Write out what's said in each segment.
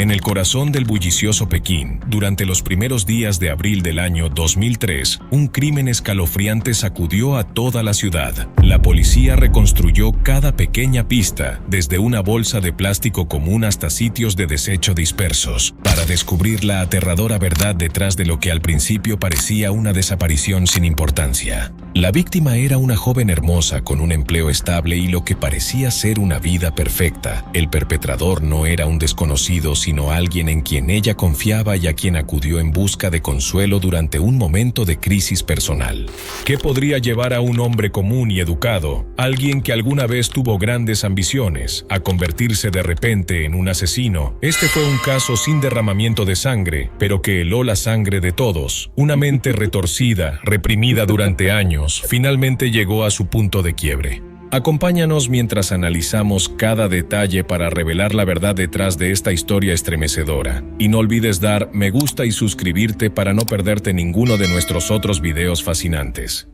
En el corazón del bullicioso Pekín, durante los primeros días de abril del año 2003, un crimen escalofriante sacudió a toda la ciudad. La policía reconstruyó cada pequeña pista, desde una bolsa de plástico común hasta sitios de desecho dispersos, para descubrir la aterradora verdad detrás de lo que al principio parecía una desaparición sin importancia. La víctima era una joven hermosa con un empleo estable y lo que parecía ser una vida perfecta. El perpetrador no era un desconocido, sino alguien en quien ella confiaba y a quien acudió en busca de consuelo durante un momento de crisis personal. ¿Qué podría llevar a un hombre común y educado, alguien que alguna vez tuvo grandes ambiciones, a convertirse de repente en un asesino? Este fue un caso sin derramamiento de sangre, pero que heló la sangre de todos. Una mente retorcida, reprimida durante años, finalmente llegó a su punto de quiebre. Acompáñanos mientras analizamos cada detalle para revelar la verdad detrás de esta historia estremecedora. Y no olvides dar me gusta y suscribirte para no perderte ninguno de nuestros otros videos fascinantes.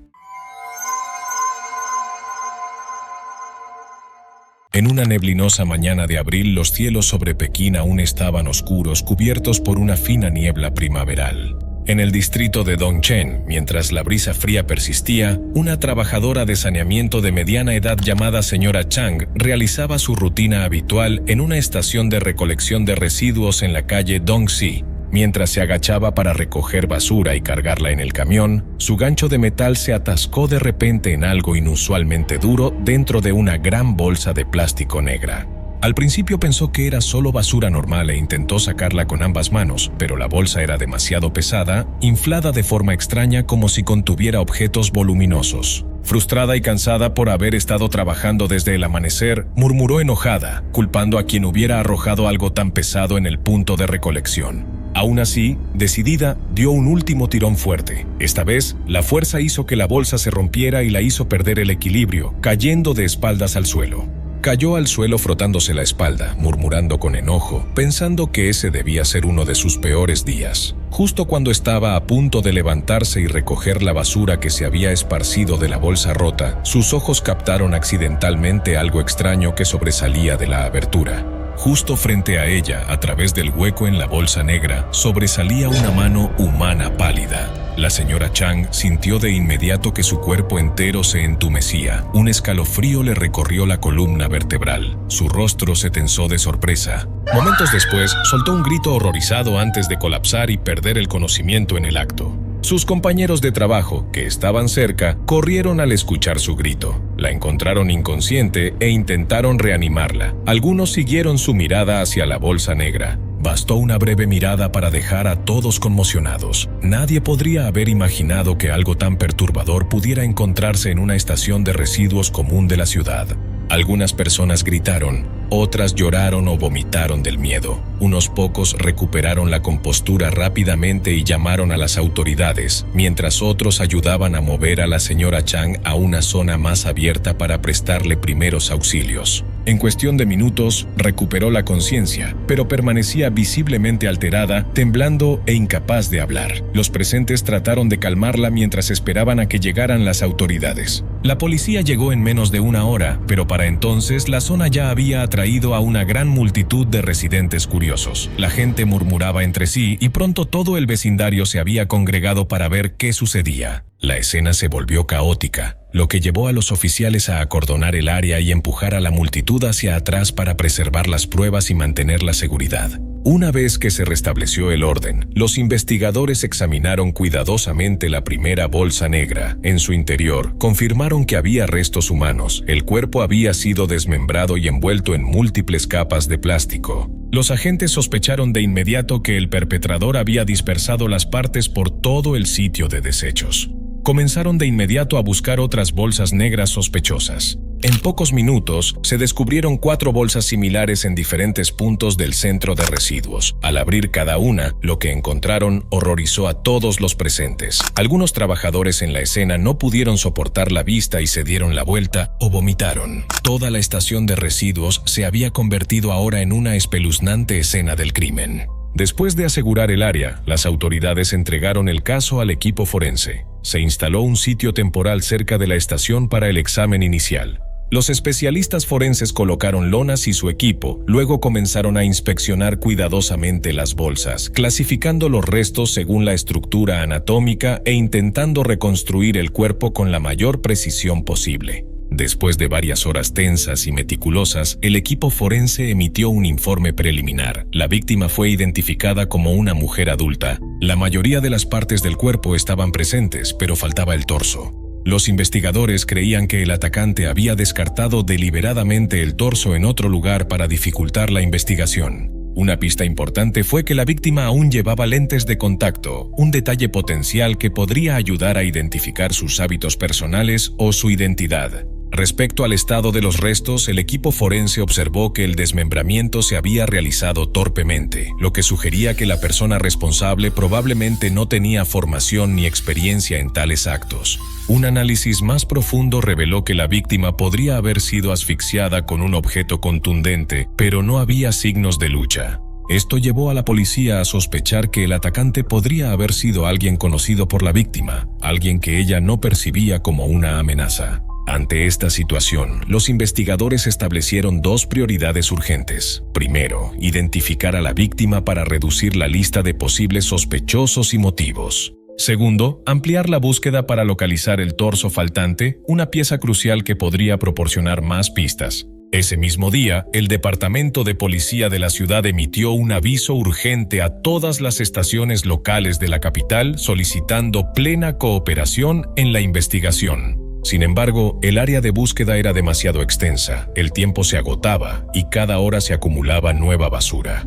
En una neblinosa mañana de abril, los cielos sobre Pekín aún estaban oscuros, cubiertos por una fina niebla primaveral. En el distrito de Dongchen, mientras la brisa fría persistía, una trabajadora de saneamiento de mediana edad llamada señora Chang realizaba su rutina habitual en una estación de recolección de residuos en la calle Dongxi. Mientras se agachaba para recoger basura y cargarla en el camión, su gancho de metal se atascó de repente en algo inusualmente duro dentro de una gran bolsa de plástico negra. Al principio pensó que era solo basura normal e intentó sacarla con ambas manos, pero la bolsa era demasiado pesada, inflada de forma extraña como si contuviera objetos voluminosos. Frustrada y cansada por haber estado trabajando desde el amanecer, murmuró enojada, culpando a quien hubiera arrojado algo tan pesado en el punto de recolección. Aún así, decidida, dio un último tirón fuerte. Esta vez, la fuerza hizo que la bolsa se rompiera y la hizo perder el equilibrio, cayendo de espaldas al suelo. Cayó al suelo frotándose la espalda, murmurando con enojo, pensando que ese debía ser uno de sus peores días. Justo cuando estaba a punto de levantarse y recoger la basura que se había esparcido de la bolsa rota, sus ojos captaron accidentalmente algo extraño que sobresalía de la abertura. Justo frente a ella, a través del hueco en la bolsa negra, sobresalía una mano humana pálida. La señora Chang sintió de inmediato que su cuerpo entero se entumecía. Un escalofrío le recorrió la columna vertebral. Su rostro se tensó de sorpresa. Momentos después, soltó un grito horrorizado antes de colapsar y perder el conocimiento en el acto. Sus compañeros de trabajo, que estaban cerca, corrieron al escuchar su grito. La encontraron inconsciente e intentaron reanimarla. Algunos siguieron su mirada hacia la bolsa negra. Bastó una breve mirada para dejar a todos conmocionados. Nadie podría haber imaginado que algo tan perturbador pudiera encontrarse en una estación de residuos común de la ciudad. Algunas personas gritaron, otras lloraron o vomitaron del miedo. Unos pocos recuperaron la compostura rápidamente y llamaron a las autoridades, mientras otros ayudaban a mover a la señora Chang a una zona más abierta para prestarle primeros auxilios. En cuestión de minutos, recuperó la conciencia, pero permanecía visiblemente alterada, temblando e incapaz de hablar. Los presentes trataron de calmarla mientras esperaban a que llegaran las autoridades. La policía llegó en menos de una hora, pero para entonces la zona ya había atraído a una gran multitud de residentes curiosos. La gente murmuraba entre sí y pronto todo el vecindario se había congregado para ver qué sucedía. La escena se volvió caótica, lo que llevó a los oficiales a acordonar el área y empujar a la multitud hacia atrás para preservar las pruebas y mantener la seguridad. Una vez que se restableció el orden, los investigadores examinaron cuidadosamente la primera bolsa negra. En su interior, confirmaron que había restos humanos. El cuerpo había sido desmembrado y envuelto en múltiples capas de plástico. Los agentes sospecharon de inmediato que el perpetrador había dispersado las partes por todo el sitio de desechos. Comenzaron de inmediato a buscar otras bolsas negras sospechosas. En pocos minutos, se descubrieron 4 bolsas similares en diferentes puntos del centro de residuos. Al abrir cada una, lo que encontraron horrorizó a todos los presentes. Algunos trabajadores en la escena no pudieron soportar la vista y se dieron la vuelta o vomitaron. Toda la estación de residuos se había convertido ahora en una espeluznante escena del crimen. Después de asegurar el área, las autoridades entregaron el caso al equipo forense. Se instaló un sitio temporal cerca de la estación para el examen inicial. Los especialistas forenses colocaron lonas y su equipo, luego comenzaron a inspeccionar cuidadosamente las bolsas, clasificando los restos según la estructura anatómica e intentando reconstruir el cuerpo con la mayor precisión posible. Después de varias horas tensas y meticulosas, el equipo forense emitió un informe preliminar. La víctima fue identificada como una mujer adulta. La mayoría de las partes del cuerpo estaban presentes, pero faltaba el torso. Los investigadores creían que el atacante había descartado deliberadamente el torso en otro lugar para dificultar la investigación. Una pista importante fue que la víctima aún llevaba lentes de contacto, un detalle potencial que podría ayudar a identificar sus hábitos personales o su identidad. Respecto al estado de los restos, el equipo forense observó que el desmembramiento se había realizado torpemente, lo que sugería que la persona responsable probablemente no tenía formación ni experiencia en tales actos. Un análisis más profundo reveló que la víctima podría haber sido asfixiada con un objeto contundente, pero no había signos de lucha. Esto llevó a la policía a sospechar que el atacante podría haber sido alguien conocido por la víctima, alguien que ella no percibía como una amenaza. Ante esta situación, los investigadores establecieron dos prioridades urgentes. Primero, identificar a la víctima para reducir la lista de posibles sospechosos y motivos. Segundo, ampliar la búsqueda para localizar el torso faltante, una pieza crucial que podría proporcionar más pistas. Ese mismo día, el Departamento de Policía de la ciudad emitió un aviso urgente a todas las estaciones locales de la capital solicitando plena cooperación en la investigación. Sin embargo, el área de búsqueda era demasiado extensa, el tiempo se agotaba y cada hora se acumulaba nueva basura.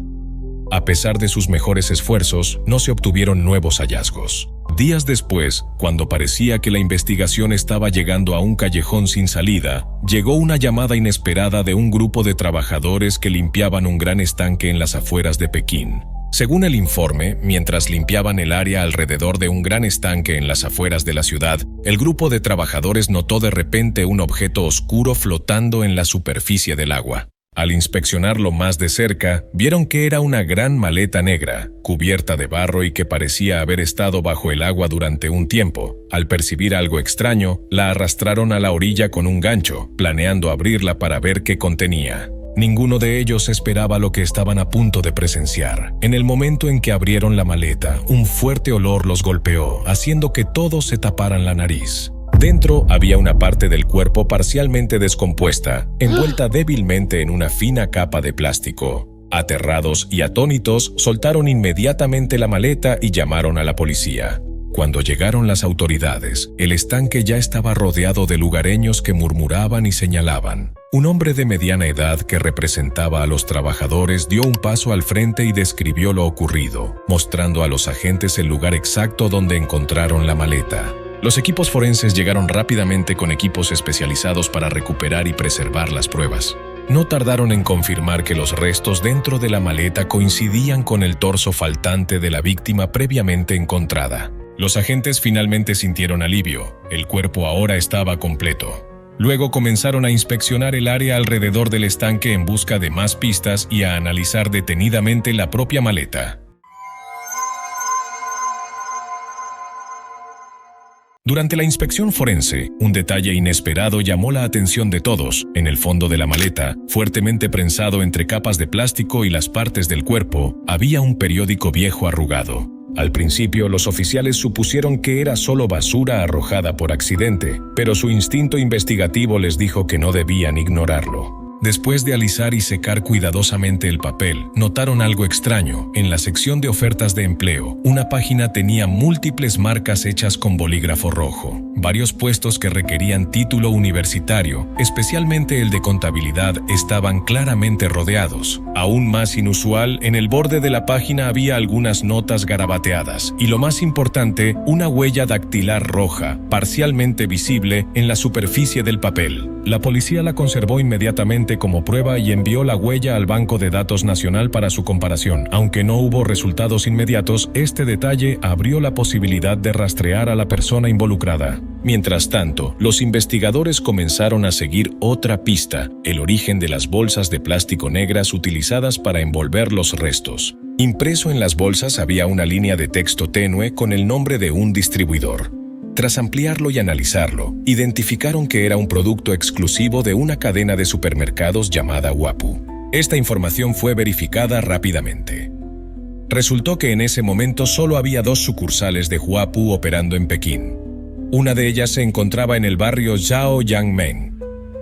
A pesar de sus mejores esfuerzos, no se obtuvieron nuevos hallazgos. Días después, cuando parecía que la investigación estaba llegando a un callejón sin salida, llegó una llamada inesperada de un grupo de trabajadores que limpiaban un gran estanque en las afueras de Pekín. Según el informe, mientras limpiaban el área alrededor de un gran estanque en las afueras de la ciudad, el grupo de trabajadores notó de repente un objeto oscuro flotando en la superficie del agua. Al inspeccionarlo más de cerca, vieron que era una gran maleta negra, cubierta de barro y que parecía haber estado bajo el agua durante un tiempo. Al percibir algo extraño, la arrastraron a la orilla con un gancho, planeando abrirla para ver qué contenía. Ninguno de ellos esperaba lo que estaban a punto de presenciar. En el momento en que abrieron la maleta, un fuerte olor los golpeó, haciendo que todos se taparan la nariz. Dentro había una parte del cuerpo parcialmente descompuesta, envuelta débilmente en una fina capa de plástico. Aterrados y atónitos, soltaron inmediatamente la maleta y llamaron a la policía. Cuando llegaron las autoridades, el estanque ya estaba rodeado de lugareños que murmuraban y señalaban. Un hombre de mediana edad que representaba a los trabajadores dio un paso al frente y describió lo ocurrido, mostrando a los agentes el lugar exacto donde encontraron la maleta. Los equipos forenses llegaron rápidamente con equipos especializados para recuperar y preservar las pruebas. No tardaron en confirmar que los restos dentro de la maleta coincidían con el torso faltante de la víctima previamente encontrada. Los agentes finalmente sintieron alivio, el cuerpo ahora estaba completo. Luego comenzaron a inspeccionar el área alrededor del estanque en busca de más pistas y a analizar detenidamente la propia maleta. Durante la inspección forense, un detalle inesperado llamó la atención de todos. En el fondo de la maleta, fuertemente prensado entre capas de plástico y las partes del cuerpo, había un periódico viejo arrugado. Al principio, los oficiales supusieron que era solo basura arrojada por accidente, pero su instinto investigativo les dijo que no debían ignorarlo. Después de alisar y secar cuidadosamente el papel, notaron algo extraño. En la sección de ofertas de empleo, una página tenía múltiples marcas hechas con bolígrafo rojo. Varios puestos que requerían título universitario, especialmente el de contabilidad, estaban claramente rodeados. Aún más inusual, en el borde de la página había algunas notas garabateadas y, lo más importante, una huella dactilar roja, parcialmente visible en la superficie del papel. La policía la conservó inmediatamente como prueba y envió la huella al Banco de Datos Nacional para su comparación. Aunque no hubo resultados inmediatos, este detalle abrió la posibilidad de rastrear a la persona involucrada. Mientras tanto, los investigadores comenzaron a seguir otra pista: el origen de las bolsas de plástico negras utilizadas para envolver los restos. Impreso en las bolsas había una línea de texto tenue con el nombre de un distribuidor. Tras ampliarlo y analizarlo, identificaron que era un producto exclusivo de una cadena de supermercados llamada Wapu. Esta información fue verificada rápidamente. Resultó que en ese momento solo había 2 sucursales de Wapu operando en Pekín. Una de ellas se encontraba en el barrio Zhaoyangmen.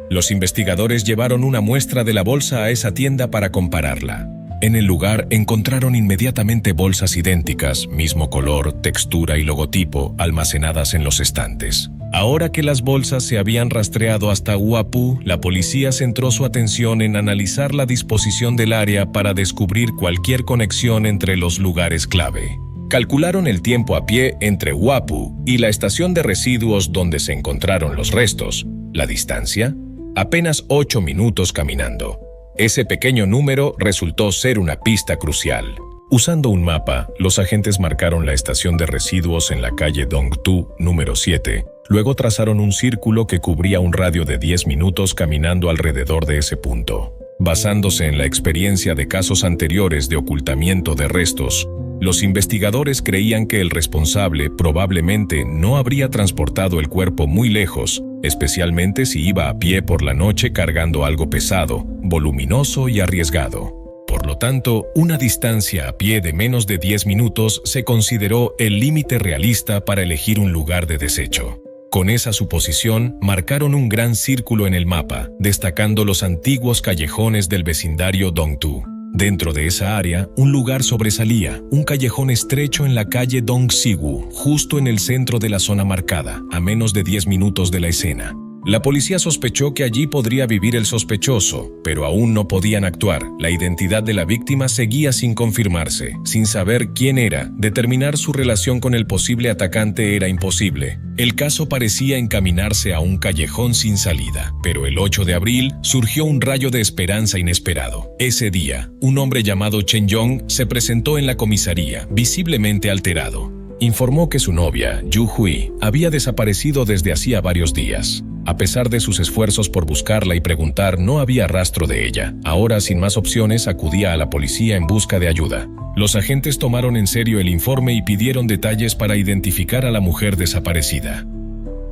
Los investigadores llevaron una muestra de la bolsa a esa tienda para compararla. En el lugar encontraron inmediatamente bolsas idénticas, mismo color, textura y logotipo, almacenadas en los estantes. Ahora que las bolsas se habían rastreado hasta Wapu, la policía centró su atención en analizar la disposición del área para descubrir cualquier conexión entre los lugares clave. Calcularon el tiempo a pie entre Wapu y la estación de residuos donde se encontraron los restos. La distancia, apenas 8 minutos caminando. Ese pequeño número resultó ser una pista crucial. Usando un mapa, los agentes marcaron la estación de residuos en la calle Dongtu número 7. Luego trazaron un círculo que cubría un radio de 10 minutos caminando alrededor de ese punto. Basándose en la experiencia de casos anteriores de ocultamiento de restos, los investigadores creían que el responsable probablemente no habría transportado el cuerpo muy lejos, especialmente si iba a pie por la noche cargando algo pesado, voluminoso y arriesgado. Por lo tanto, una distancia a pie de menos de 10 minutos se consideró el límite realista para elegir un lugar de desecho. Con esa suposición, marcaron un gran círculo en el mapa, destacando los antiguos callejones del vecindario Dongtu. Dentro de esa área, un lugar sobresalía, un callejón estrecho en la calle Dongsigu, justo en el centro de la zona marcada, a menos de 10 minutos de la escena. La policía sospechó que allí podría vivir el sospechoso, pero aún no podían actuar. La identidad de la víctima seguía sin confirmarse. Sin saber quién era, determinar su relación con el posible atacante era imposible. El caso parecía encaminarse a un callejón sin salida, pero el 8 de abril surgió un rayo de esperanza inesperado. Ese día, un hombre llamado Chen Yong se presentó en la comisaría, visiblemente alterado. Informó que su novia, Yu Hui, había desaparecido desde hacía varios días. A pesar de sus esfuerzos por buscarla y preguntar, no había rastro de ella. Ahora, sin más opciones, acudía a la policía en busca de ayuda. Los agentes tomaron en serio el informe y pidieron detalles para identificar a la mujer desaparecida.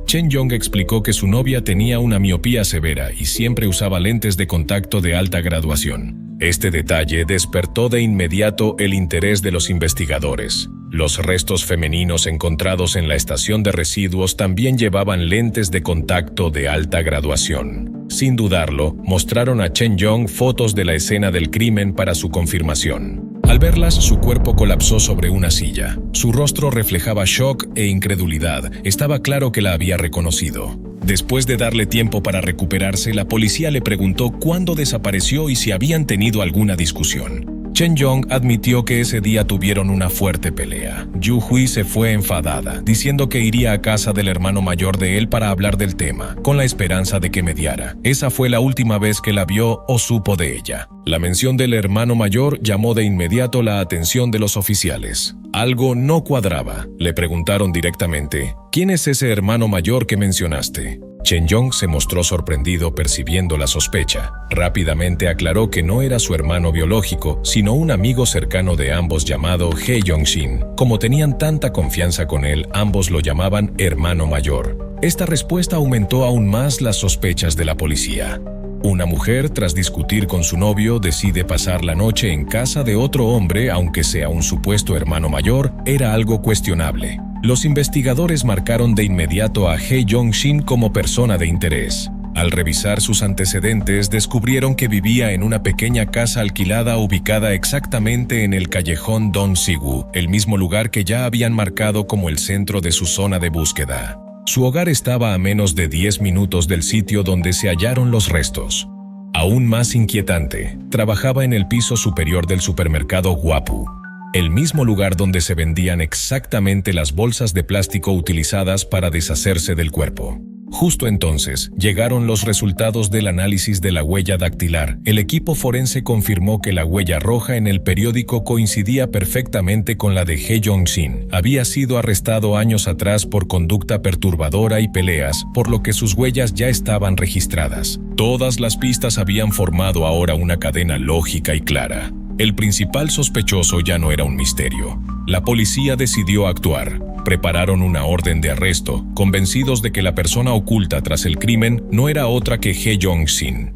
Chen Yong explicó que su novia tenía una miopía severa y siempre usaba lentes de contacto de alta graduación. Este detalle despertó de inmediato el interés de los investigadores. Los restos femeninos encontrados en la estación de residuos también llevaban lentes de contacto de alta graduación. Sin dudarlo, mostraron a Chen Yong fotos de la escena del crimen para su confirmación. Al verlas, su cuerpo colapsó sobre una silla. Su rostro reflejaba shock e incredulidad. Estaba claro que la había reconocido. Después de darle tiempo para recuperarse, la policía le preguntó cuándo desapareció y si habían tenido alguna discusión. Chen Yong admitió que ese día tuvieron una fuerte pelea. Yu Hui se fue enfadada, diciendo que iría a casa del hermano mayor de él para hablar del tema, con la esperanza de que mediara. Esa fue la última vez que la vio o supo de ella. La mención del hermano mayor llamó de inmediato la atención de los oficiales. Algo no cuadraba. Le preguntaron directamente, ¿quién es ese hermano mayor que mencionaste? Chen Yong se mostró sorprendido percibiendo la sospecha. Rápidamente aclaró que no era su hermano biológico, sino un amigo cercano de ambos llamado He Yong-shin. Como tenían tanta confianza con él, ambos lo llamaban hermano mayor. Esta respuesta aumentó aún más las sospechas de la policía. Una mujer, tras discutir con su novio, decide pasar la noche en casa de otro hombre, aunque sea un supuesto hermano mayor, era algo cuestionable. Los investigadores marcaron de inmediato a He Yong-shin como persona de interés. Al revisar sus antecedentes, descubrieron que vivía en una pequeña casa alquilada ubicada exactamente en el callejón Dongsigu, el mismo lugar que ya habían marcado como el centro de su zona de búsqueda. Su hogar estaba a menos de 10 minutos del sitio donde se hallaron los restos. Aún más inquietante, trabajaba en el piso superior del supermercado Wapu, el mismo lugar donde se vendían exactamente las bolsas de plástico utilizadas para deshacerse del cuerpo. Justo entonces, llegaron los resultados del análisis de la huella dactilar. El equipo forense confirmó que la huella roja en el periódico coincidía perfectamente con la de He Yong-shin. Había sido arrestado años atrás por conducta perturbadora y peleas, por lo que sus huellas ya estaban registradas. Todas las pistas habían formado ahora una cadena lógica y clara. El principal sospechoso ya no era un misterio. La policía decidió actuar. Prepararon una orden de arresto, convencidos de que la persona oculta tras el crimen no era otra que Hae Jong-shin.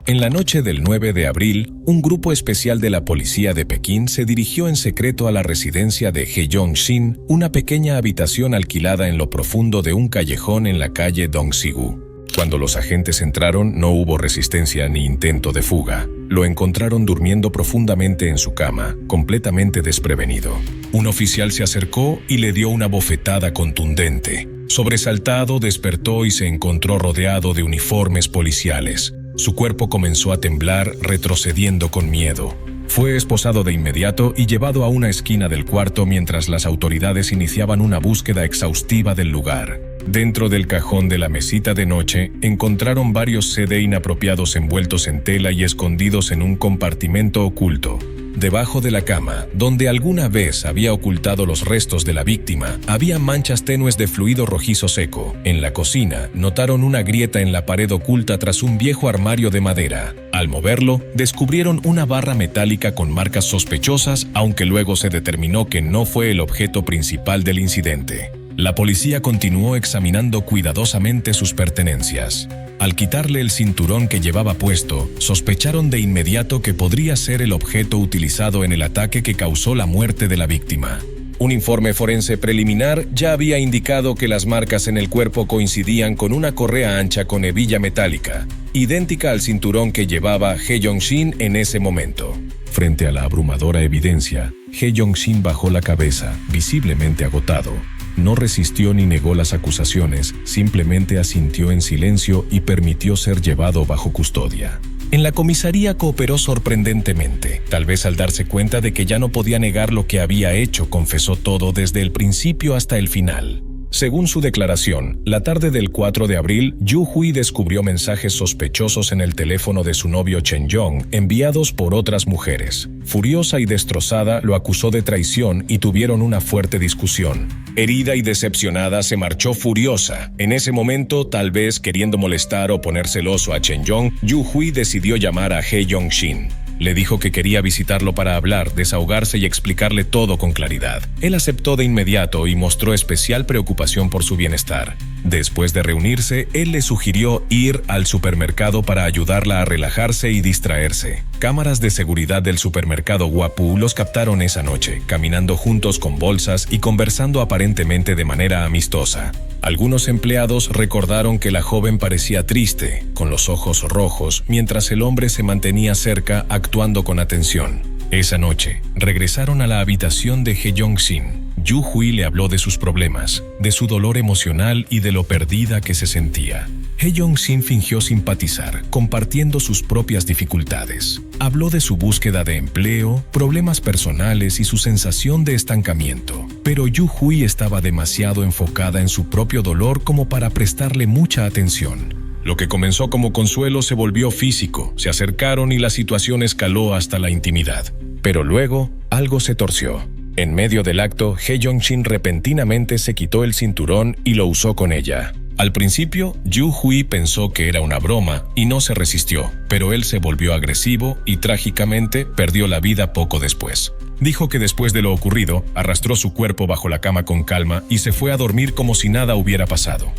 En la noche del 9 de abril, un grupo especial de la policía de Pekín se dirigió en secreto a la residencia de Hae Jong-shin, una pequeña habitación alquilada en lo profundo de un callejón en la calle Dongsigu. Cuando los agentes entraron, no hubo resistencia ni intento de fuga. Lo encontraron durmiendo profundamente en su cama, completamente desprevenido. Un oficial se acercó y le dio una bofetada contundente. Sobresaltado, despertó y se encontró rodeado de uniformes policiales. Su cuerpo comenzó a temblar, retrocediendo con miedo. Fue esposado de inmediato y llevado a una esquina del cuarto mientras las autoridades iniciaban una búsqueda exhaustiva del lugar. Dentro del cajón de la mesita de noche, encontraron varios CD inapropiados envueltos en tela y escondidos en un compartimento oculto. Debajo de la cama, donde alguna vez había ocultado los restos de la víctima, había manchas tenues de fluido rojizo seco. En la cocina, notaron una grieta en la pared oculta tras un viejo armario de madera. Al moverlo, descubrieron una barra metálica con marcas sospechosas, aunque luego se determinó que no fue el objeto principal del incidente. La policía continuó examinando cuidadosamente sus pertenencias. Al quitarle el cinturón que llevaba puesto, sospecharon de inmediato que podría ser el objeto utilizado en el ataque que causó la muerte de la víctima. Un informe forense preliminar ya había indicado que las marcas en el cuerpo coincidían con una correa ancha con hebilla metálica, idéntica al cinturón que llevaba Hae Jong-shin en ese momento. Frente a la abrumadora evidencia, Hae Jong-shin bajó la cabeza, visiblemente agotado. No resistió ni negó las acusaciones, simplemente asintió en silencio y permitió ser llevado bajo custodia. En la comisaría cooperó sorprendentemente. Tal vez al darse cuenta de que ya no podía negar lo que había hecho, confesó todo desde el principio hasta el final. Según su declaración, la tarde del 4 de abril, Yu Hui descubrió mensajes sospechosos en el teléfono de su novio Chen Yong, enviados por otras mujeres. Furiosa y destrozada, lo acusó de traición y tuvieron una fuerte discusión. Herida y decepcionada, se marchó furiosa. En ese momento, tal vez queriendo molestar o poner celoso a Chen Yong, Yu Hui decidió llamar a Hae Jong-shin. Le dijo que quería visitarlo para hablar, desahogarse y explicarle todo con claridad. Él aceptó de inmediato y mostró especial preocupación por su bienestar. Después de reunirse, él le sugirió ir al supermercado para ayudarla a relajarse y distraerse. Cámaras de seguridad del supermercado Wapu los captaron esa noche, caminando juntos con bolsas y conversando aparentemente de manera amistosa. Algunos empleados recordaron que la joven parecía triste, con los ojos rojos, mientras el hombre se mantenía cerca actuando con atención. Esa noche, regresaron a la habitación de Hae Jong-shin. Yu Hui le habló de sus problemas, de su dolor emocional y de lo perdida que se sentía. Hae Jong-shin fingió simpatizar, compartiendo sus propias dificultades. Habló de su búsqueda de empleo, problemas personales y su sensación de estancamiento. Pero Yu Hui estaba demasiado enfocada en su propio dolor como para prestarle mucha atención. Lo que comenzó como consuelo se volvió físico, se acercaron y la situación escaló hasta la intimidad. Pero luego, algo se torció. En medio del acto, Hae Jong-shin repentinamente se quitó el cinturón y lo usó con ella. Al principio, Yu Hui pensó que era una broma y no se resistió, pero él se volvió agresivo y trágicamente perdió la vida poco después. Dijo que después de lo ocurrido, arrastró su cuerpo bajo la cama con calma y se fue a dormir como si nada hubiera pasado.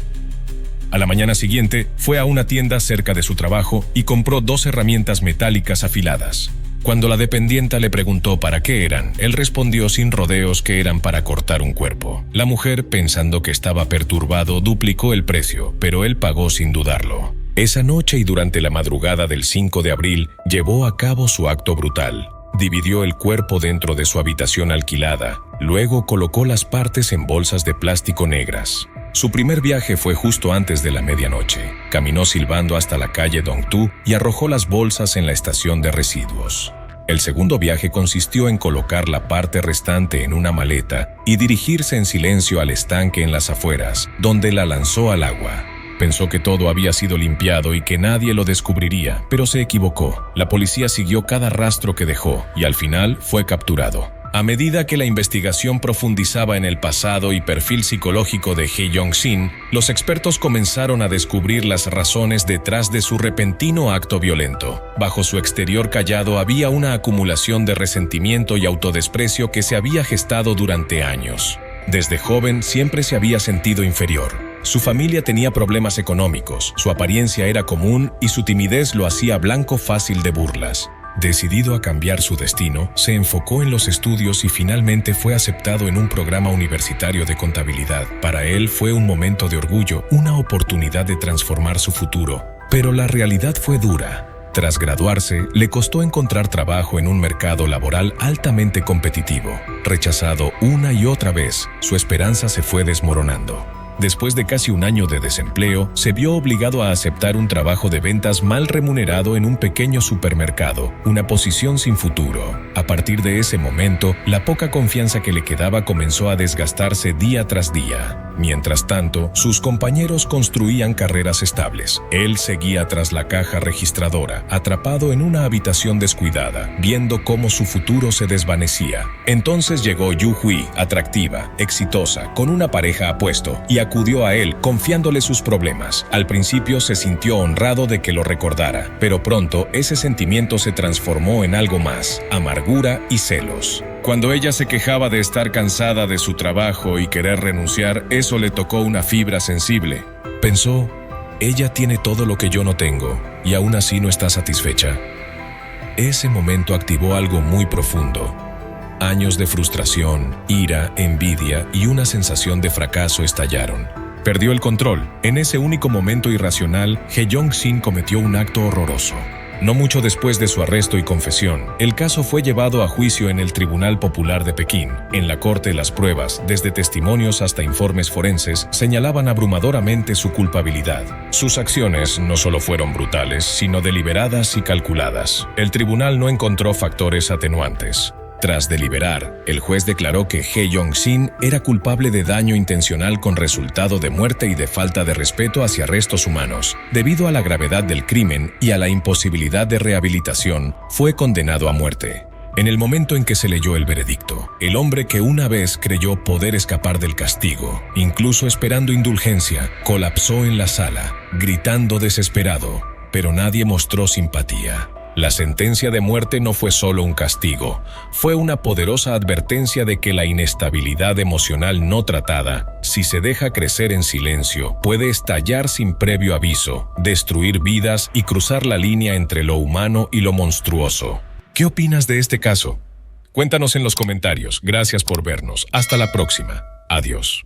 A la mañana siguiente, fue a una tienda cerca de su trabajo y compró 2 herramientas metálicas afiladas. Cuando la dependienta le preguntó para qué eran, él respondió sin rodeos que eran para cortar un cuerpo. La mujer, pensando que estaba perturbado, duplicó el precio, pero él pagó sin dudarlo. Esa noche y durante la madrugada del 5 de abril, llevó a cabo su acto brutal. Dividió el cuerpo dentro de su habitación alquilada, luego colocó las partes en bolsas de plástico negras. Su primer viaje fue justo antes de la medianoche. Caminó silbando hasta la calle Dongtu y arrojó las bolsas en la estación de residuos. El segundo viaje consistió en colocar la parte restante en una maleta y dirigirse en silencio al estanque en las afueras, donde la lanzó al agua. Pensó que todo había sido limpiado y que nadie lo descubriría, pero se equivocó. La policía siguió cada rastro que dejó y al final fue capturado. A medida que la investigación profundizaba en el pasado y perfil psicológico de Hae Jong-shin, los expertos comenzaron a descubrir las razones detrás de su repentino acto violento. Bajo su exterior callado había una acumulación de resentimiento y autodesprecio que se había gestado durante años. Desde joven siempre se había sentido inferior. Su familia tenía problemas económicos, su apariencia era común y su timidez lo hacía blanco fácil de burlas. Decidido a cambiar su destino, se enfocó en los estudios y finalmente fue aceptado en un programa universitario de contabilidad. Para él fue un momento de orgullo, una oportunidad de transformar su futuro. Pero la realidad fue dura. Tras graduarse, le costó encontrar trabajo en un mercado laboral altamente competitivo. Rechazado una y otra vez, su esperanza se fue desmoronando. Después de casi un año de desempleo, se vio obligado a aceptar un trabajo de ventas mal remunerado en un pequeño supermercado, una posición sin futuro. A partir de ese momento, la poca confianza que le quedaba comenzó a desgastarse día tras día. Mientras tanto, sus compañeros construían carreras estables. Él seguía tras la caja registradora, atrapado en una habitación descuidada, viendo cómo su futuro se desvanecía. Entonces llegó Yu Hui, atractiva, exitosa, con una pareja apuesto, y acudió a él confiándole sus problemas. Al principio se sintió honrado de que lo recordara, pero pronto ese sentimiento se transformó en algo más: amargura y celos. Cuando ella se quejaba de estar cansada de su trabajo y querer renunciar, eso le tocó una fibra sensible. Pensó, ella tiene todo lo que yo no tengo, y aún así no está satisfecha. Ese momento activó algo muy profundo. Años de frustración, ira, envidia y una sensación de fracaso estallaron. Perdió el control. En ese único momento irracional, Hae Jong-shin cometió un acto horroroso. No mucho después de su arresto y confesión, el caso fue llevado a juicio en el Tribunal Popular de Pekín. En la corte, las pruebas, desde testimonios hasta informes forenses, señalaban abrumadoramente su culpabilidad. Sus acciones no solo fueron brutales, sino deliberadas y calculadas. El tribunal no encontró factores atenuantes. Tras deliberar, el juez declaró que Hae Jong-shin era culpable de daño intencional con resultado de muerte y de falta de respeto hacia restos humanos. Debido a la gravedad del crimen y a la imposibilidad de rehabilitación, fue condenado a muerte. En el momento en que se leyó el veredicto, el hombre que una vez creyó poder escapar del castigo, incluso esperando indulgencia, colapsó en la sala, gritando desesperado, pero nadie mostró simpatía. La sentencia de muerte no fue solo un castigo, fue una poderosa advertencia de que la inestabilidad emocional no tratada, si se deja crecer en silencio, puede estallar sin previo aviso, destruir vidas y cruzar la línea entre lo humano y lo monstruoso. ¿Qué opinas de este caso? Cuéntanos en los comentarios. Gracias por vernos. Hasta la próxima. Adiós.